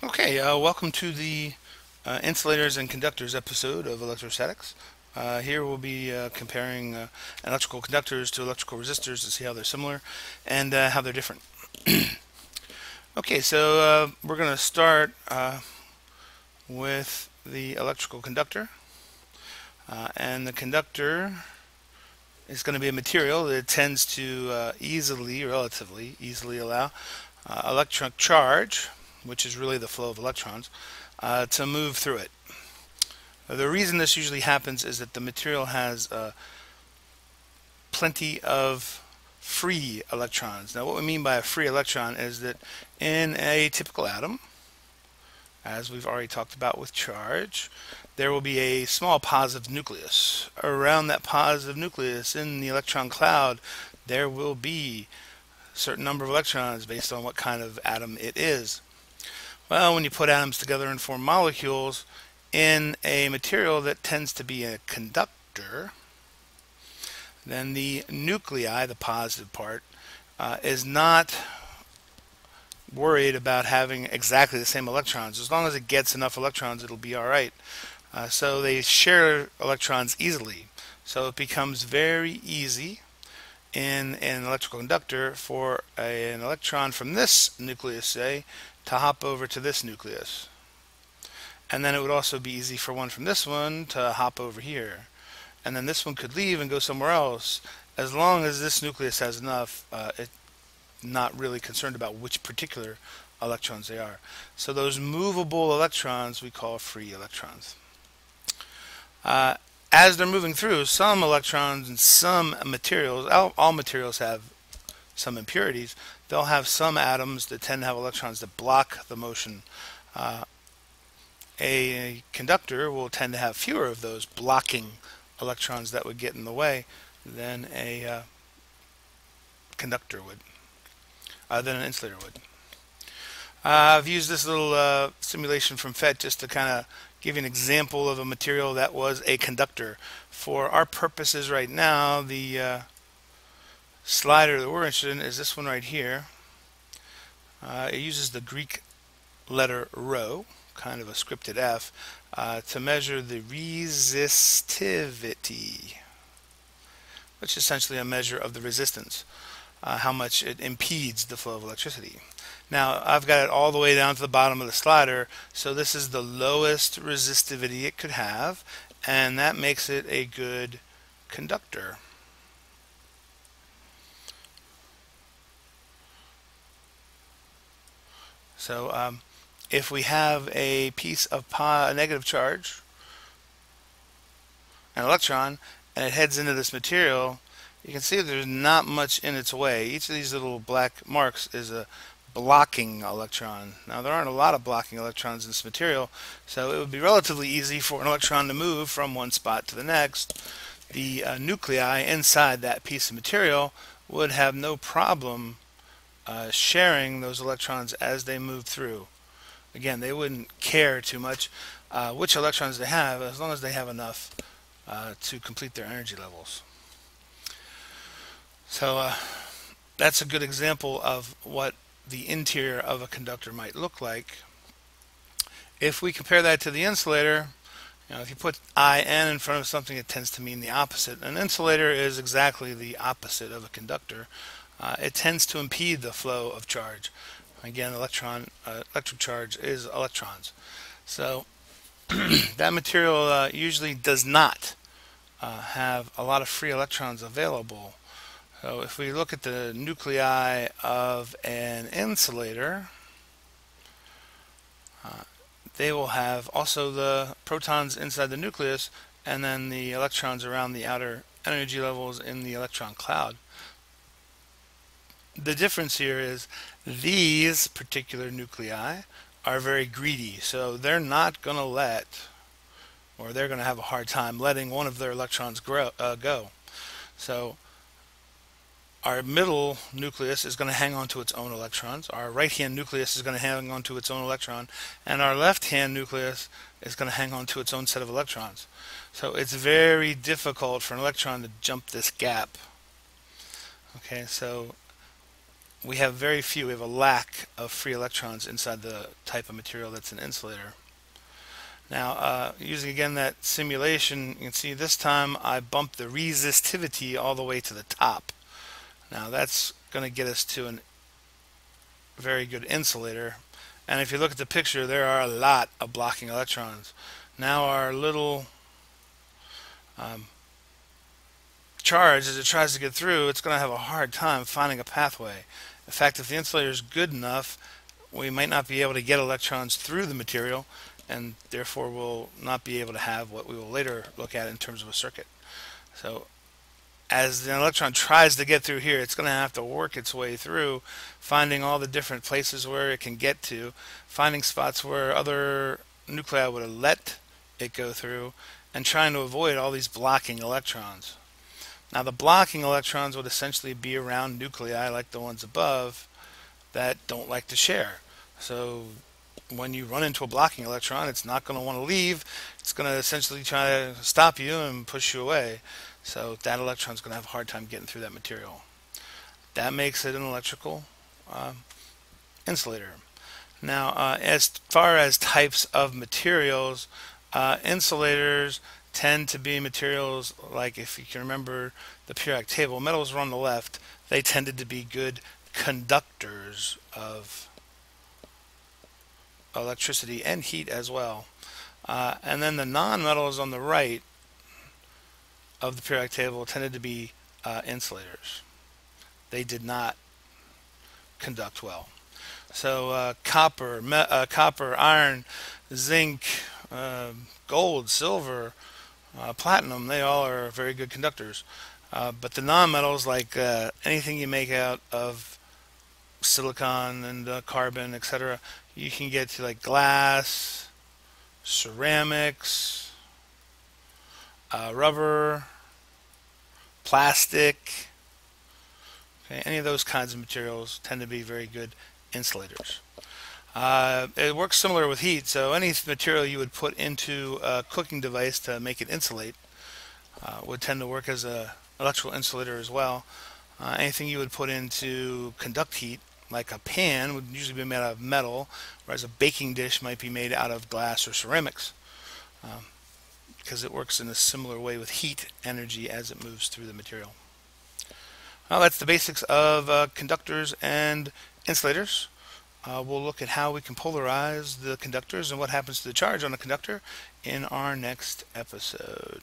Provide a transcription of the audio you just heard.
Okay, welcome to the Insulators and Conductors episode of Electrostatics. Here we'll be comparing electrical conductors to electrical resistors to see how they're similar and how they're different. Okay, so we're going to start with the electrical conductor. And the conductor is going to be a material that tends to relatively easily allow electric charge, which is really the flow of electrons, to move through it. The reason this usually happens is that the material has plenty of free electrons. Now, what we mean by a free electron is that in a typical atom, as we've already talked about with charge, there will be a small positive nucleus. Around that positive nucleus in the electron cloud, there will be a certain number of electrons based on what kind of atom it is. Well, when you put atoms together and form molecules in a material that tends to be a conductor, then the nuclei, the positive part, is not worried about having exactly the same electrons. As long as it gets enough electrons, it'll be all right. So they share electrons easily. So it becomes very easy in an electrical conductor for an electron from this nucleus, say, to hop over to this nucleus. And then it would also be easy for one from this one to hop over here. And then this one could leave and go somewhere else. As long as this nucleus has enough, it's not really concerned about which particular electrons they are. So those movable electrons we call free electrons. As they're moving through, some electrons and some materials, all materials have some impurities. They'll have some atoms that tend to have electrons that block the motion. A conductor will tend to have fewer of those blocking electrons that would get in the way than a conductor would, than an insulator would. I've used this little simulation from PhET just to kind of give you an example of a material that was a conductor. For our purposes right now, the slider that we're interested in is this one right here. It uses the Greek letter rho, kind of a scripted F, to measure the resistivity, which is essentially a measure of the resistance, how much it impedes the flow of electricity. Now, I've got it all the way down to the bottom of the slider, so this is the lowest resistivity it could have, and that makes it a good conductor. So if we have a piece of negative charge, an electron, and it heads into this material, you can see there's not much in its way. Each of these little black marks is a blocking electron. Now, there aren't a lot of blocking electrons in this material, so it would be relatively easy for an electron to move from one spot to the next. The nuclei inside that piece of material would have no problem sharing those electrons as they move through. Again, they wouldn't care too much which electrons they have, as long as they have enough to complete their energy levels. So that's a good example of what the interior of a conductor might look like. If we compare that to the insulator, if you put IN in front of something, it tends to mean the opposite. An insulator is exactly the opposite of a conductor. It tends to impede the flow of charge. Again, electric charge is electrons. So that material usually does not have a lot of free electrons available. So if we look at the nuclei of an insulator, they will have also the protons inside the nucleus and then the electrons around the outer energy levels in the electron cloud. The difference here is these particular nuclei are very greedy, so they're not going to let, or they're going to have a hard time letting one of their electrons go. So our middle nucleus is going to hang on to its own electrons. Our right-hand nucleus is going to hang on to its own electron. And our left-hand nucleus is going to hang on to its own set of electrons. So it's very difficult for an electron to jump this gap. Okay, so we have very few. We have a lack of free electrons inside the type of material that's an insulator. Now, using again that simulation, you can see this time I bumped the resistivity all the way to the top. Now that's going to get us to a very good insulator. And if you look at the picture, there are a lot of blocking electrons. Now our little charge, as it tries to get through, it's going to have a hard time finding a pathway. In fact, if the insulator is good enough, we might not be able to get electrons through the material, and therefore will not be able to have what we will later look at in terms of a circuit. So as the electron tries to get through here, it's going to have to work its way through, finding all the different places where it can get to, finding spots where other nuclei would have let it go through, and trying to avoid all these blocking electrons. Now the blocking electrons would essentially be around nuclei like the ones above that don't like to share. So when you run into a blocking electron, it's not going to want to leave. It's going to essentially try to stop you and push you away. So that electron is going to have a hard time getting through that material. That makes it an electrical insulator. Now, as far as types of materials, insulators tend to be materials like, if you can remember the periodic table, metals were on the left. They tended to be good conductors of electricity and heat as well. And then the non-metals on the right of the periodic table tended to be insulators. They did not conduct well. So copper, iron, zinc, gold, silver, platinum, they all are very good conductors. But the non-metals, like anything you make out of silicon and carbon, etc., you can get to like glass, ceramics, rubber, plastic. Okay, any of those kinds of materials tend to be very good insulators. It works similar with heat, so any material you would put into a cooking device to make it insulate would tend to work as an electrical insulator as well. Anything you would put in to conduct heat, like a pan, would usually be made out of metal, whereas a baking dish might be made out of glass or ceramics, because it works in a similar way with heat energy as it moves through the material. Well, that's the basics of conductors and insulators. We'll look at how we can polarize the conductors and what happens to the charge on a conductor in our next episode.